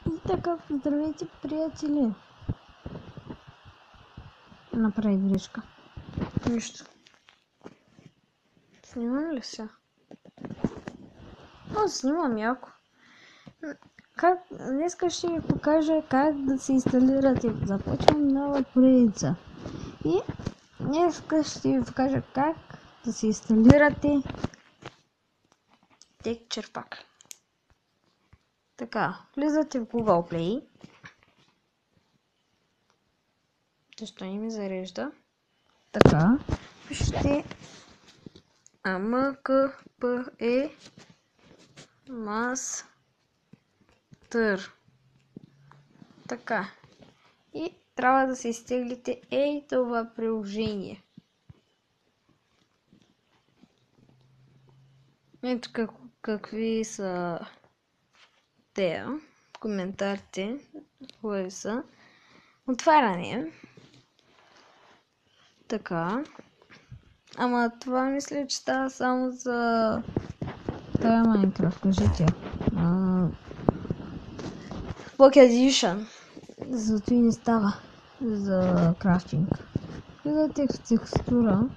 И така, здравейте, приятели. Направи грешка. Нищо. Снимам ли се? Снимам яко. Днеска ще ви покажа как да се инсталирате. Започвам нова поредица. И днеска ще ви покажа как да се инсталирате TeXturePack. Така, влизате в Google Play. Защо не ми зарежда? Така, Пишете AMKPE Master. Така. И трябва да се изтеглите това приложение. Ето какви са те. Коментарите. Хубави са. Отваряне. Така. Ама това мисля, че става само за тая Майнкрафт, кажете. Pocket Edition. Зато и не става за крафтинг. Влизате в текстура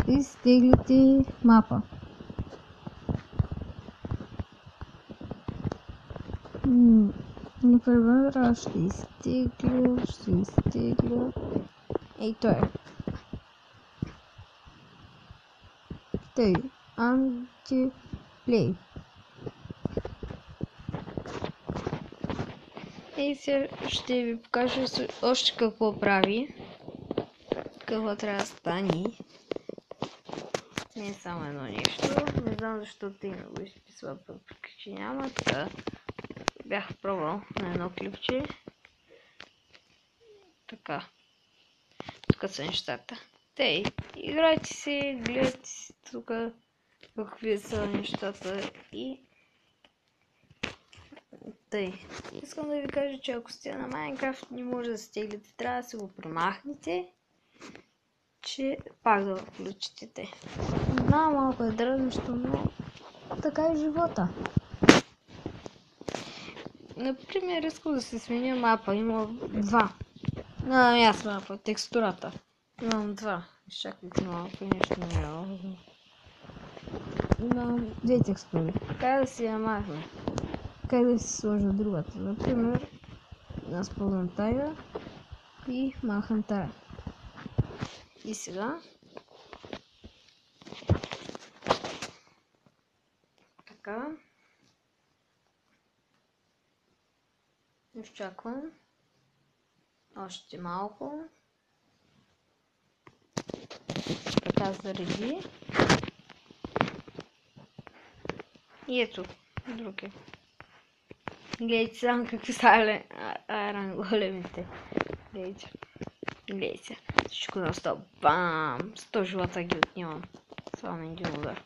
и стеглите мапа. Например, ще изтегля. Ей, той е. Тъй, антиплей. И сега ще ви покажа още какво прави. Какво трябва да стане. Не е само едно нещо. Не знам защо те не го изписва, въпреки че няма. Бях пробвал на едно клипче. Така. Тук са нещата. Тей, играйте си, гледайте си тук какви са нещата и тъй. Искам да ви кажа, че ако сте на Майнкрафт не може да стеглите, трябва да си го премахнете, че пак да го включите. Да, малко е дръжнащо, но така е живота. Например, искам да се сменя мапа. Има два. Аз мапа, текстурата. Имам два. Изчакайте малко, нещо не е. Имам две текстури. Как да си я махна? Как да си сложа другата? Например, аз ползвам тая и махам тая. И сега. Така. Изчаквам. Още малко. Така зареди. И ето. Други. Гледайте само какви са айран големите. Гледайте. Всичко на 100. Бам! 100 живота ги отнимам. Само един удар.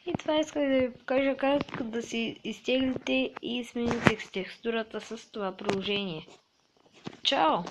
И това исках да ви покажа как да си изтеглите и смените текстурата с това приложение. Чао!